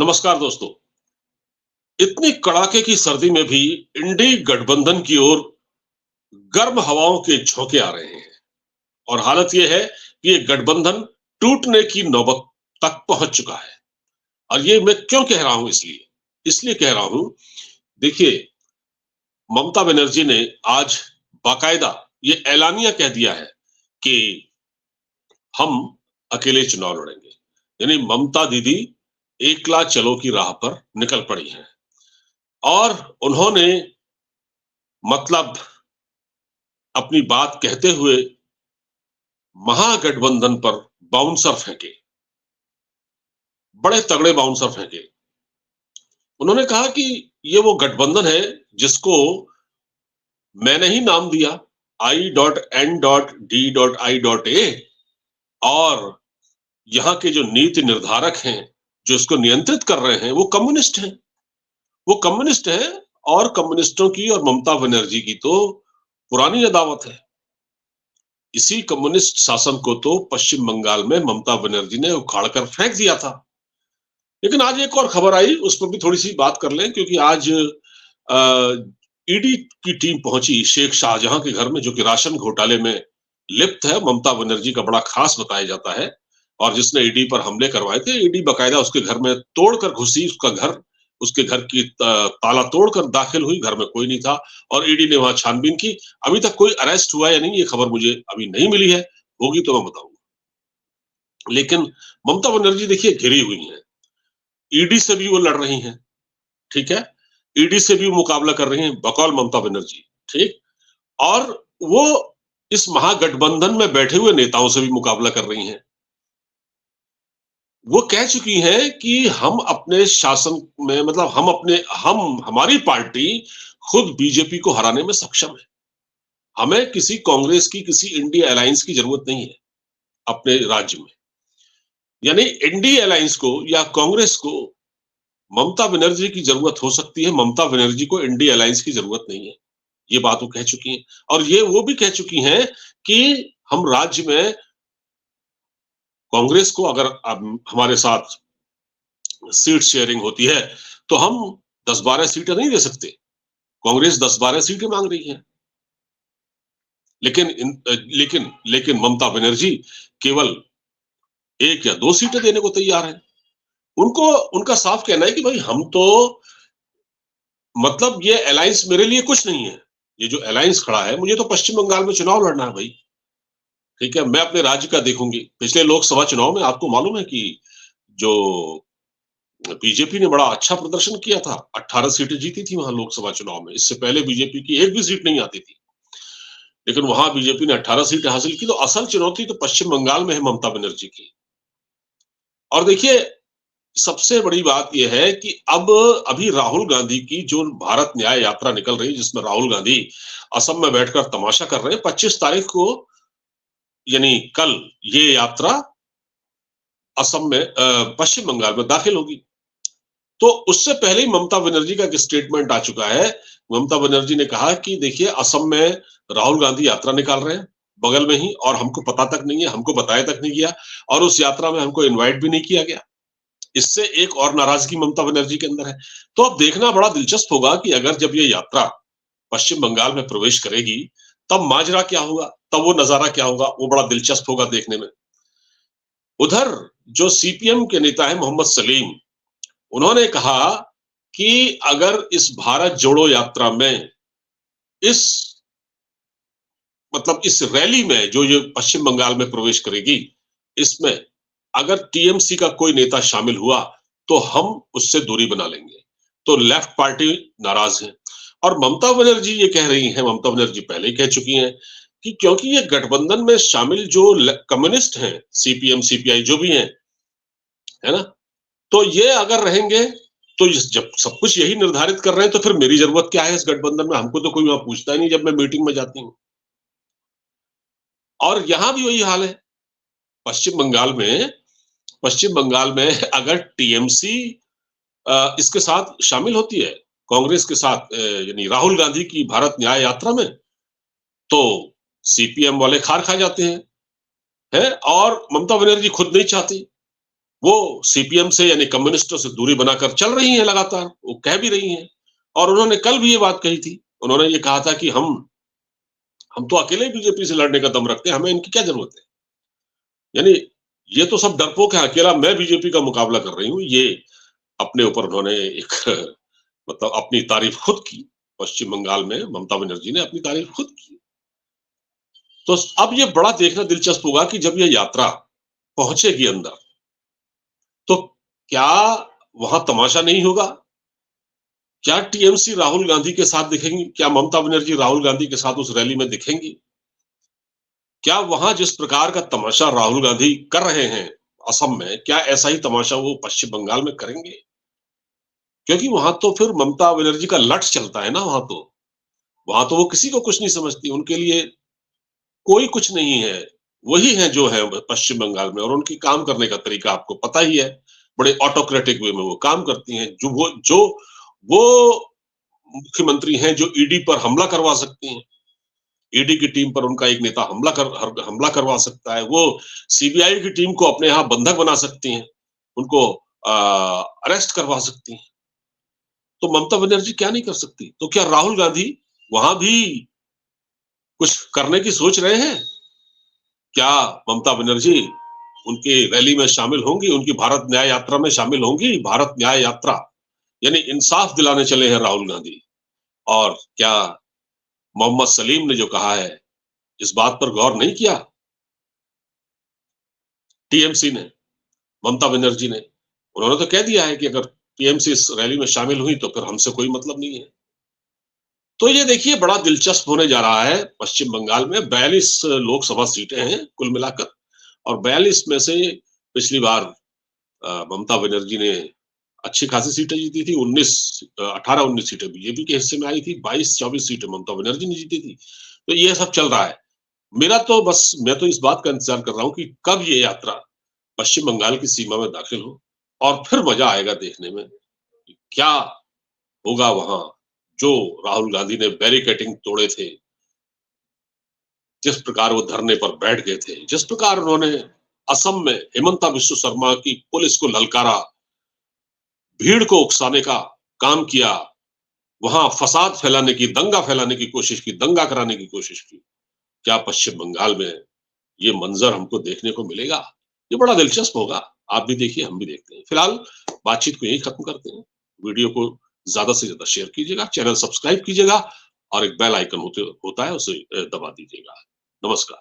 नमस्कार दोस्तों। इतनी कड़ाके की सर्दी में भी इंडी गठबंधन की ओर गर्म हवाओं के झोंके आ रहे हैं और हालत यह है कि ये गठबंधन टूटने की नौबत तक पहुंच चुका है। और ये मैं क्यों कह रहा हूं? इसलिए इसलिए कह रहा हूं, देखिए, ममता बनर्जी ने आज बाकायदा ये ऐलानिया कह दिया है कि हम अकेले चुनाव लड़ेंगे। यानी ममता दीदी एकला चलो की राह पर निकल पड़ी हैं और उन्होंने मतलब अपनी बात कहते हुए महागठबंधन पर बाउंसर फेंके, बड़े तगड़े बाउंसर फेंके। उन्होंने कहा कि ये वो गठबंधन है जिसको मैंने ही नाम दिया, I.N.D.I.A, और यहाँ के जो नीति निर्धारक हैं, जो इसको नियंत्रित कर रहे हैं, वो कम्युनिस्ट हैं। वो कम्युनिस्ट हैं और कम्युनिस्टों की और ममता बनर्जी की तो पुरानी अदावत है। इसी कम्युनिस्ट शासन को तो पश्चिम बंगाल में ममता बनर्जी ने उखाड़कर फेंक दिया था। लेकिन आज एक और खबर आई, उस पर भी थोड़ी सी बात कर लें, क्योंकि आज ईडी की टीम पहुंची शेख शाहजहां के घर में, जो कि राशन घोटाले में लिप्त है, ममता बनर्जी का बड़ा खास बताया जाता है, और जिसने ईडी पर हमले करवाए थे। ईडी बकायदा उसके घर में तोड़कर घुसी, उसके घर की ताला तोड़कर दाखिल हुई, घर में कोई नहीं था, और ईडी ने वहां छानबीन की। अभी तक कोई अरेस्ट हुआ या नहीं, ये खबर मुझे अभी नहीं मिली है, होगी तो मैं बताऊंगा। लेकिन ममता बनर्जी देखिए घिरी हुई है, ईडी से भी वो लड़ रही हैं, ठीक है, ईडी से भी वो मुकाबला कर रही हैं बकौल ममता बनर्जी, ठीक, और वो इस महागठबंधन में बैठे हुए नेताओं से भी मुकाबला कर रही हैं। वो कह चुकी हैं कि हम अपने शासन में, मतलब हम हमारी पार्टी खुद बीजेपी को हराने में सक्षम है। हमें किसी कांग्रेस की, किसी इंडिया अलायंस की जरूरत नहीं है अपने राज्य में। यानी इंडिया अलायंस को या कांग्रेस को ममता बनर्जी की जरूरत हो सकती है, ममता बनर्जी को इंडिया अलायंस की जरूरत नहीं है। ये बात वो कह चुकी हैं। और ये वो भी कह चुकी हैं कि हम राज्य में कांग्रेस को अगर हमारे साथ सीट शेयरिंग होती है तो हम 10-12 सीटें नहीं दे सकते। कांग्रेस 10-12 सीटें मांग रही है, लेकिन ममता बनर्जी केवल 1 या 2 सीटें देने को तैयार है। उनको उनका साफ कहना है कि भाई हम तो, मतलब ये अलायंस मेरे लिए कुछ नहीं है। ये जो अलायंस खड़ा है, मुझे तो पश्चिम बंगाल में चुनाव लड़ना है भाई, ठीक है, मैं अपने राज्य का देखूंगी। पिछले लोकसभा चुनाव में आपको मालूम है कि जो बीजेपी ने बड़ा अच्छा प्रदर्शन किया था, 18 सीटें जीती थी वहां लोकसभा चुनाव में। इससे पहले बीजेपी की एक भी सीट नहीं आती थी, लेकिन वहां बीजेपी ने 18 सीटें हासिल की। तो असल चुनौती तो पश्चिम बंगाल में है ममता बनर्जी की। और देखिए, सबसे बड़ी बात यह है कि अब अभी राहुल गांधी की जो भारत न्याय यात्रा निकल रही है, जिसमें राहुल गांधी असम में बैठकर तमाशा कर रहे हैं, 25 तारीख को, यानी कल, ये यात्रा असम में, पश्चिम बंगाल में दाखिल होगी। तो उससे पहले ही ममता बनर्जी का एक स्टेटमेंट आ चुका है। ममता बनर्जी ने कहा कि देखिए, असम में राहुल गांधी यात्रा निकाल रहे हैं बगल में ही, और हमको पता तक नहीं है, हमको बताया तक नहीं गया, और उस यात्रा में हमको इनवाइट भी नहीं किया गया। इससे एक और नाराजगी ममता बनर्जी के अंदर है। तो अब देखना बड़ा दिलचस्प होगा कि अगर जब ये यात्रा पश्चिम बंगाल में प्रवेश करेगी, तब माजरा क्या होगा, तब वो नजारा क्या होगा, वो बड़ा दिलचस्प होगा देखने में। उधर जो सीपीएम के नेता है मोहम्मद सलीम, उन्होंने कहा कि अगर इस भारत जोड़ो यात्रा में, इस इस रैली में जो ये पश्चिम बंगाल में प्रवेश करेगी, इसमें अगर टीएमसी का कोई नेता शामिल हुआ तो हम उससे दूरी बना लेंगे। तो लेफ्ट पार्टी नाराज है। और ममता बनर्जी ये कह रही है, ममता बनर्जी पहले ही कह चुकी हैं कि क्योंकि ये गठबंधन में शामिल जो कम्युनिस्ट हैं, सीपीएम सीपीआई जो भी हैं, है ना, तो ये अगर रहेंगे, तो जब सब कुछ यही निर्धारित कर रहे हैं, तो फिर मेरी जरूरत क्या है इस गठबंधन में? हमको तो कोई वहां पूछता ही नहीं जब मैं मीटिंग में जाती हूँ। और यहां भी वही हाल है। पश्चिम बंगाल में अगर टीएमसी इसके साथ शामिल होती है, कांग्रेस के साथ, यानी राहुल गांधी की भारत न्याय यात्रा में, तो सीपीएम वाले खार खा जाते हैं, है, और ममता बनर्जी खुद नहीं चाहती। वो सीपीएम से यानी कम्युनिस्टों से दूरी बनाकर चल रही हैं लगातार, वो कह भी रही हैं और उन्होंने कल भी ये बात कही थी। उन्होंने ये कहा था कि हम तो अकेले बीजेपी से लड़ने का दम रखते हैं, हमें इनकी क्या ज़रूरत है? यानी ये तो सब डरपोक हैं, अकेला मैं बीजेपी का मुकाबला कर रही हूँ, ये अपने ऊपर उन्होंने एक मतलब अपनी तारीफ खुद की। पश्चिम बंगाल में ममता बनर्जी ने अपनी तारीफ खुद की। तो अब ये बड़ा देखना दिलचस्प होगा कि जब ये यात्रा पहुंचेगी अंदर, तो क्या वहां तमाशा नहीं होगा? क्या टीएमसी राहुल गांधी के साथ दिखेंगी? क्या ममता बनर्जी राहुल गांधी के साथ उस रैली में दिखेंगी? क्या वहां जिस प्रकार का तमाशा राहुल गांधी कर रहे हैं असम में, क्या ऐसा ही तमाशा वो पश्चिम बंगाल में करेंगे? क्योंकि वहां तो फिर ममता बनर्जी का लठ चलता है ना, वहां तो वो किसी को कुछ नहीं समझती, उनके लिए कोई कुछ नहीं है। वही है जो है पश्चिम बंगाल में, और उनकी काम करने का तरीका आपको पता ही है। बड़े ऑटोक्रेटिक वे में वो काम करती हैं। वो मुख्यमंत्री हैं जो ईडी पर हमला करवा सकती हैं। ईडी की टीम पर उनका एक नेता हमला करवा सकता है। वो सीबीआई की टीम को अपने यहाँ बंधक बना सकती हैं। उनको अरेस्ट करवा सकती हैं। तो ममता बनर्जी क्या नहीं कर सकती? तो क्या राहुल गांधी वहां भी कुछ करने की सोच रहे हैं? क्या ममता बनर्जी उनकी रैली में शामिल होंगी? उनकी भारत न्याय यात्रा में शामिल होंगी? भारत न्याय यात्रा यानी इंसाफ दिलाने चले हैं राहुल गांधी। और क्या मोहम्मद सलीम ने जो कहा है, इस बात पर गौर नहीं किया टीएमसी ने, ममता बनर्जी ने? उन्होंने तो कह दिया है कि अगर टीएमसी इस रैली में शामिल हुई तो फिर हमसे कोई मतलब नहीं है। तो ये देखिए बड़ा दिलचस्प होने जा रहा है। पश्चिम बंगाल में 42 लोकसभा सीटें हैं कुल मिलाकर, और 42 में से पिछली बार ममता बनर्जी ने अच्छी खासी सीटें जीती थी। 18-19 सीटें बीजेपी के हिस्से में आई थी, 22-24 सीटें ममता बनर्जी ने जीती थी। तो ये सब चल रहा है। मैं तो इस बात का इंतजार कर रहा हूँ कि कब ये यात्रा पश्चिम बंगाल की सीमा में दाखिल हो, और फिर मजा आएगा देखने में कि क्या होगा वहां। जो राहुल गांधी ने बैरिकेडिंग तोड़े थे, जिस प्रकार वो धरने पर बैठ गए थे, जिस प्रकार उन्होंने असम में हिमंता बिस्व शर्मा की पुलिस को ललकारा, भीड़ को उकसाने का काम किया, वहां फसाद फैलाने की, दंगा फैलाने की कोशिश की, दंगा कराने की कोशिश की। क्या पश्चिम बंगाल में ये मंजर हमको देखने को मिलेगा? ये बड़ा दिलचस्प होगा। आप भी देखिए, हम भी देखते हैं। फिलहाल बातचीत को यहीं खत्म करते हैं। वीडियो को ज्यादा से ज्यादा शेयर कीजिएगा, चैनल सब्सक्राइब कीजिएगा, और एक बेल आइकन होता है उसे दबा दीजिएगा। नमस्कार।